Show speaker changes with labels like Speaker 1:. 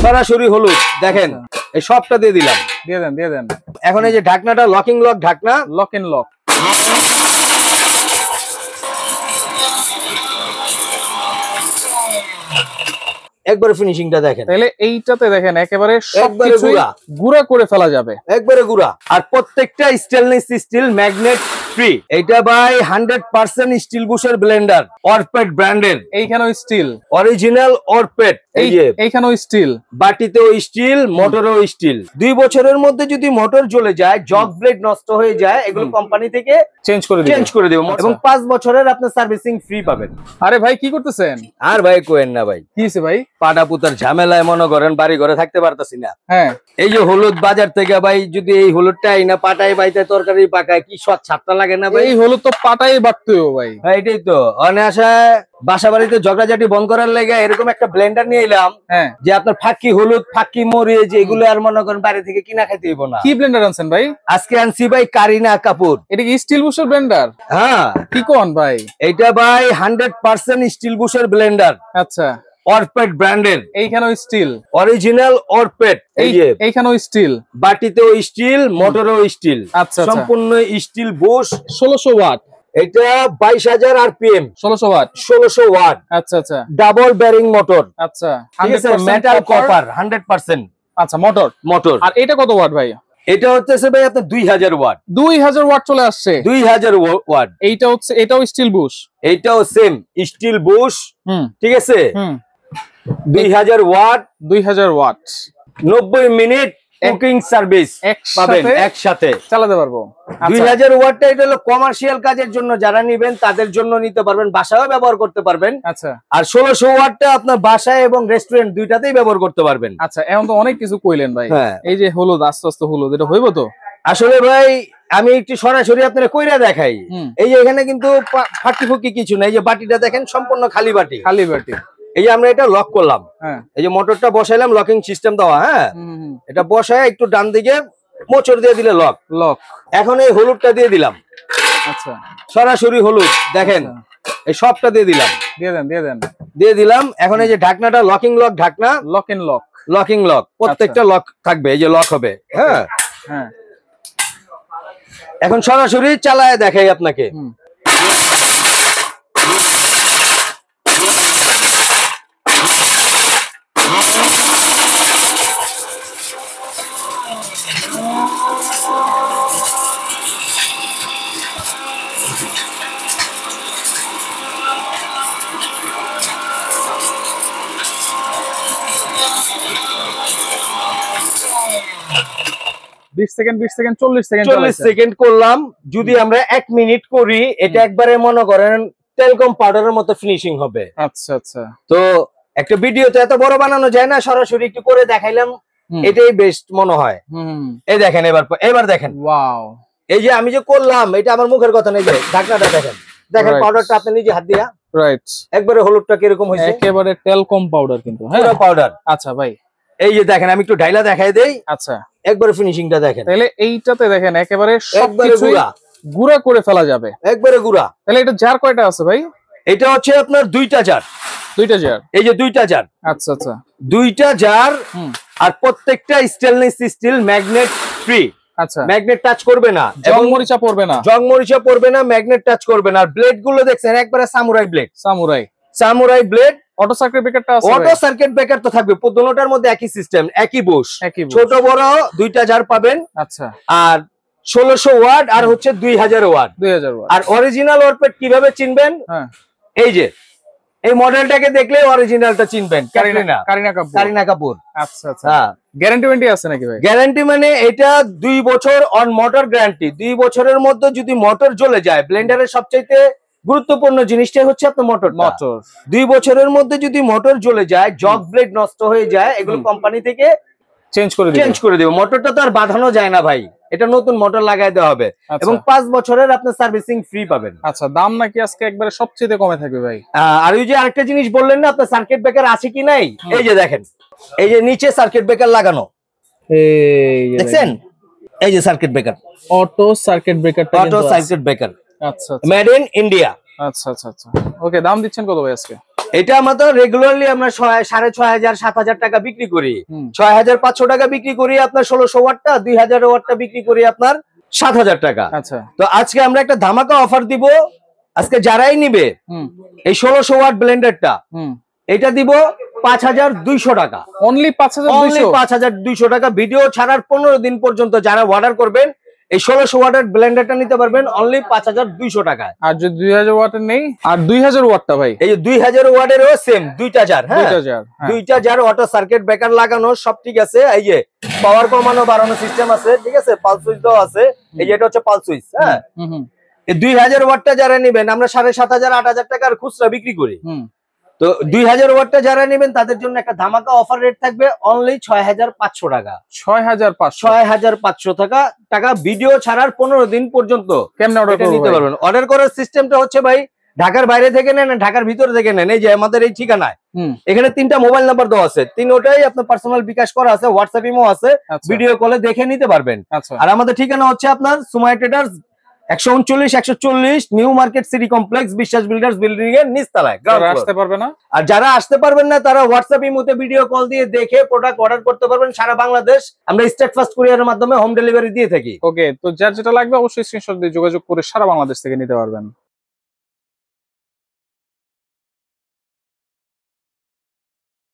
Speaker 1: সরাসরি হলুদ দেখেন, এই সবটা দিয়ে দিলাম।
Speaker 2: দিয়ে দেন।
Speaker 1: এখন এই যে ঢাকনাটা লকিং লক ঢাকনা,
Speaker 2: লক এন্ড লক।
Speaker 1: একবারে ফিনিশিংটা দেখেন।
Speaker 2: তাহলে এইটাতে দেখেন একেবারে
Speaker 1: একবারে
Speaker 2: গুঁড়া করে ফেলা যাবে,
Speaker 1: একবারে গুঁড়া। আর প্রত্যেকটা স্টেনলেস স্টিল ম্যাগনেট ফ্রি। এটা ভাই 100% স্টিল বুশের ব্লেন্ডার, অরপেট ব্র্যান্ডের।
Speaker 2: এইখানেও স্টিল,
Speaker 1: অরিজিনাল অরপেট। এই যে
Speaker 2: এইখানেও স্টিল,
Speaker 1: বাটিতেও স্টিল, মোটরেও স্টিল। 2 বছরের মধ্যে যদি মোটর জ্বলে যায়, জগ ব্লেড নষ্ট হয়ে যায়, এগুলো কোম্পানি থেকে চেঞ্জ করে দেব এবং 5 বছরের আপনি সার্ভিসিং ফ্রি পাবেন।
Speaker 2: আরে ভাই কি করতেছেন?
Speaker 1: আর ভাই কোয়েন না ভাই,
Speaker 2: কি হইছে ভাই?
Speaker 1: পাটা পুতার ঝামেলায় মনে করেন বাড়ি ঘরে থাকতে পারতাছি না।
Speaker 2: হ্যাঁ,
Speaker 1: এই যে হলুদ বাজার থেকে ভাই, যদি এই হলুদটা আইনা পাটায় বাইতে তরকারি পাকায়, কি সৎ ছাপটা লাগে না ভাই?
Speaker 2: এই হলুদ তো পাটাই বাটতে হবে ভাই।
Speaker 1: হ্যাঁ, এটাই তো। অনায়াসায় বাসা বাড়িতে ঝগড়াঝাটি বন্ধ করার লেগে এরকম একটা ব্লেন্ডার নিয়ে এলাম, যে আপনার ফাঁকি হলুদ, ফাঁকি মরিচ, এগুলো আর মনে করেন বাড়ি থেকে কিনা খাইতে হইব না।
Speaker 2: কি ব্লেন্ডার আনছেন ভাই?
Speaker 1: আজকে আনছি ভাই কারিনা কাপুর।
Speaker 2: এটা কি স্টিল বুশের ব্লেন্ডার?
Speaker 1: হ্যাঁ।
Speaker 2: কি কোন ভাই?
Speaker 1: এটা ভাই 100% স্টিল বুশের ব্লেন্ডার।
Speaker 2: আচ্ছা,
Speaker 1: অরপেট ব্র্যান্ডের।
Speaker 2: এইখানেও স্টিল,
Speaker 1: অরিজিনাল অরপেট। এই যে
Speaker 2: এইখানেও স্টিল,
Speaker 1: বাটিতেও স্টিল, মোটরেও স্টিল।
Speaker 2: আচ্ছা,
Speaker 1: সম্পূর্ণ স্টিল বুশ।
Speaker 2: 1600 ওয়াট।
Speaker 1: এটা 22,000 আরপিএম,
Speaker 2: 1600 ওয়াট।
Speaker 1: 1600 ওয়াট।
Speaker 2: আচ্ছা,
Speaker 1: ডাবল বেয়ারিং মোটর।
Speaker 2: আচ্ছা,
Speaker 1: ঠিক আছে, মেটাল কপার 100%।
Speaker 2: আচ্ছা, মোটর। আর এটা কত ওয়াট ভাই?
Speaker 1: এটা হচ্ছে ভাই আপনার 2000 ওয়াট।
Speaker 2: 2000 ওয়াট চলে আসছে।
Speaker 1: 2000 ওয়াট।
Speaker 2: এইটা হচ্ছে, এটাও স্টিল বুশ।
Speaker 1: এইটাও সেম স্টিল বুশ। ঠিক আছে। 2000 watt.
Speaker 2: 2000 watt.
Speaker 1: 90 minute cooking service পাবেন একসাথে,
Speaker 2: চালাতে পারবো।
Speaker 1: 2000 ওয়াটটা এটা হলো কমার্শিয়াল কাজের জন্য, যারা নিবেন তাদের জন্য নিতে পারবেন, বাসায়ও ব্যবহার করতে পারবেন।
Speaker 2: আচ্ছা।
Speaker 1: আর 1600 ওয়াটটা আপনার বাসায় এবং রেস্টুরেন্ট দুইটাতেই ব্যবহার করতে পারবেন।
Speaker 2: আচ্ছা, এখন তো অনেক কিছু কইলেন ভাই। এই যে হলুদ, আস্তে আস্তে হলুদ, এটা হইব তো?
Speaker 1: আসলে ভাই আমি একটু সরাসরি আপনারা কইরা দেখাই। এই যে এখানে কিন্তু ফাঁকি ফুকি কিছু নাই। এই যে বাটিটা দেখেন, সম্পূর্ণ খালি বাটি। এই যে আমরা এটা লক করলাম। এই যে মোটরটা বসাইলাম, লকিং সিস্টেম দেওয়া। হ্যাঁ, এটা বসায় একটু ডান দিকে মোচড় দিয়ে দিলে লক। এখন এই হলুদটা দিয়ে দিলাম। আচ্ছা, সরাসরি হলুদ দেখেন, এই সবটা দিয়ে দিলাম। দিয়ে দিলাম। এখন এই যে ঢাকনাটা লকিং লক ঢাকনা, লকিং লক, প্রত্যেকটা লক থাকবে। এই যে লক হবে। হ্যাঁ, এখন সরাসরি চালায় দেখাই আপনাকে।
Speaker 2: 20 সেকেন্ড 40 সেকেন্ড
Speaker 1: 40 সেকেন্ড করলাম। যদি আমরা 1 মিনিট করি, এটা একবারে মনে করেন টেলকম পাউডারের মতো ফিনিশিং হবে। আচ্ছা। তো একটা ভিডিও তো এত বড় বানানো যায় না, সরাসরি একটু করে দেখাইলাম, এটাই বেস্ট মনে হয়। এই দেখেন, এবার দেখেন। ওয়াও, এই যে আমি যে করলাম, এটা আমার মুখের কথা নেই। যে ঢাকনাটা দেখেন পাউডারটা আপনি নিজে হাত দিয়া। রাইট, একবারে হলুদটা কিরকম হয়েছে, একেবারে টেলকম পাউডার কিন্তু। হ্যাঁ, পাউডার। আচ্ছা ভাই, এই যে দেখেন, আমি একটু ঢাইলা দেখাই দেই। আচ্ছা, একবারে ফিনিশিংটা দেখেন। তাহলে এইটাতে দেখেন একেবারে সবকিছু গুঁড়া করে ফেলা যাবে, একবারে গুঁড়া। তাহলে এটা জার কয়টা আছে ভাই? এটা হচ্ছে আপনার 2টা জার। এই যে 2টা জার। আচ্ছা, 2টা জার। আর প্রত্যেকটা স্টেনলেস স্টিল ম্যাগনেট ফ্রি। আচ্ছা, ম্যাগনেট টাচ করবে না, জং মরিচা পড়বে না, ম্যাগনেট টাচ করবে না। আর ব্লেড গুলো দেখছেন একবারে সামুরাই ব্লেড। অটো সার্কিট ব্রেকারটা আছে, অটো সার্কিট ব্রেকার তো থাকবে। দুটোটার মধ্যে একই সিস্টেম, একই বুশ, ছোট বড় 2টা জার পাবেন। আচ্ছা, আর 1600 ওয়াট আর হচ্ছে 2000 ওয়াট। আর অরিজিনাল অরপেট কিভাবে চিনবেন? এই যে এই মডেলটাকে দেখলে অরিজিনালটা চিনবেন, কারিনা কাপুর। আচ্ছা, গ্যারান্টি ওয়ারেন্টি আছে নাকি ভাই? গ্যারান্টি মানে এটা 2 বছর অন মোটর গ্যারান্টি। 2 বছরের মধ্যে যদি মোটর জ্বলে যায়, ব্লেন্ডারের সবচাইতে গুরুত্বপূর্ণ জিনিসটাই হচ্ছে আপনার মোটর। 2 বছরের মধ্যে যদি মোটর জ্বলে যায়, জগ ব্লেড নষ্ট হয়ে যায়, এগুলো কোম্পানি থেকে চেঞ্জ করে দেবে। মোটরটা তো আর বাঁধানো যায় না ভাই, এটা নতুন মোটর লাগাই দেওয়া হবে এবং 5 বছরের আপনার সার্ভিসিং ফ্রি পাবেন। আচ্ছা, দাম নাকি আজকে একবারে সবচেয়ে কমে থাকবে ভাই? আর ওই যে আরেকটা জিনিস বললেন না, আপনার সার্কিট ব্রেকার আছে কি নাই, এই যে দেখেন, এই যে নিচে সার্কিট ব্রেকার লাগানো, দেখছেন? এই যে circuit breaker, auto circuit breaker. আচ্ছা, মেড ইন ইন্ডিয়া।
Speaker 2: আচ্ছা আচ্ছা আচ্ছা, ওকে। দাম দিচ্ছেন কত ভাই আজকে?
Speaker 1: এটা আমাদের রেগুলারলি আমরা 6,500 7,000 টাকা বিক্রি করি, 6,500 টাকা বিক্রি করি আপনার 1600 ওয়াটটা, 2000 ওয়াটটা বিক্রি করি আপনার 7,000 টাকা।
Speaker 2: আচ্ছা,
Speaker 1: তো আজকে আমরা একটা ধামাকা অফার দিব। আজকে যারাই নিবে এই 1600 ওয়াট ব্লেন্ডারটা, এটা দিব 5,200 টাকা,
Speaker 2: অনলি
Speaker 1: 5,200 টাকা। ভিডিও ছাড়ার 15 দিন পর্যন্ত যারা অর্ডার করবেন এই 1600 ওয়াটের ব্লেন্ডারটা নিতে পারবেন অনলি 5,200 টাকায়।
Speaker 2: আর যদি 2000 ওয়াটের নেই, আর 2000 ওয়াটটা ভাই,
Speaker 1: এই যে 2000 ওয়াটেরও সেম দুইটা জার, হ্যাঁ
Speaker 2: 2000,
Speaker 1: দুইটা জার অটো সার্কিট ব্রেকার লাগানো, সব ঠিক আছে। এই যে পাওয়ার কমানো বাড়ানো সিস্টেম আছে, ঠিক আছে, পালস সুইচ দাও আছে। এই যে এটা হচ্ছে পালস সুইচ, হ্যাঁ। এই 2000 ওয়াটটা যারা নেবেন আমরা 7,500 8,000 টাকার খুচরা বিক্রি করি। তো 2000 ওয়াটটা যারা নেবেন তাদের জন্য একটা ধামাকা অফার রেট থাকবে অনলি 6,500 টাকা। 6,500 টাকা ভিডিও ছাড়ার 15 দিন পর্যন্ত
Speaker 2: কেমনে অর্ডার
Speaker 1: নিতে পারবেন। অর্ডার করার সিস্টেমটা হচ্ছে ভাই, ঢাকার বাইরে থেকে নেন, ঢাকার ভিতরে থেকে নেন। এই যে আমাদের এই ঠিকানায় এখানে 3টা মোবাইল নাম্বার দেওয়া আছে, 3টাই আপনার পার্সোনাল বিকাশ করা আছে, হোয়াটসঅ্যাপ ইমো আছে, ভিডিও কলে দেখে নিতে পারবেন। আর আমাদের ঠিকানা হচ্ছে আপনার Sumaiya traders 139 new market city complex, বিশ্বাস বিল্ডার্স বিল্ডিং এর নিচতলায়।
Speaker 2: আসতে পারবে না, আর
Speaker 1: যারা আসতে পারবেন না তারা হোয়াটসঅ্যাপ ইমোতে ভিডিও কল দিয়ে দেখে প্রোডাক্ট অর্ডার করতে পারবেন। সারা বাংলাদেশ আমরা স্টেট ফাস্ট কুরিয়ারের মাধ্যমে হোম ডেলিভারি দিয়ে থাকি।
Speaker 2: ওকে, তো যার যেটা লাগবে অবশ্যই স্ক্রিনশট দিয়ে যোগাযোগ করে সারা বাংলাদেশ থেকে নিতে পারবেন।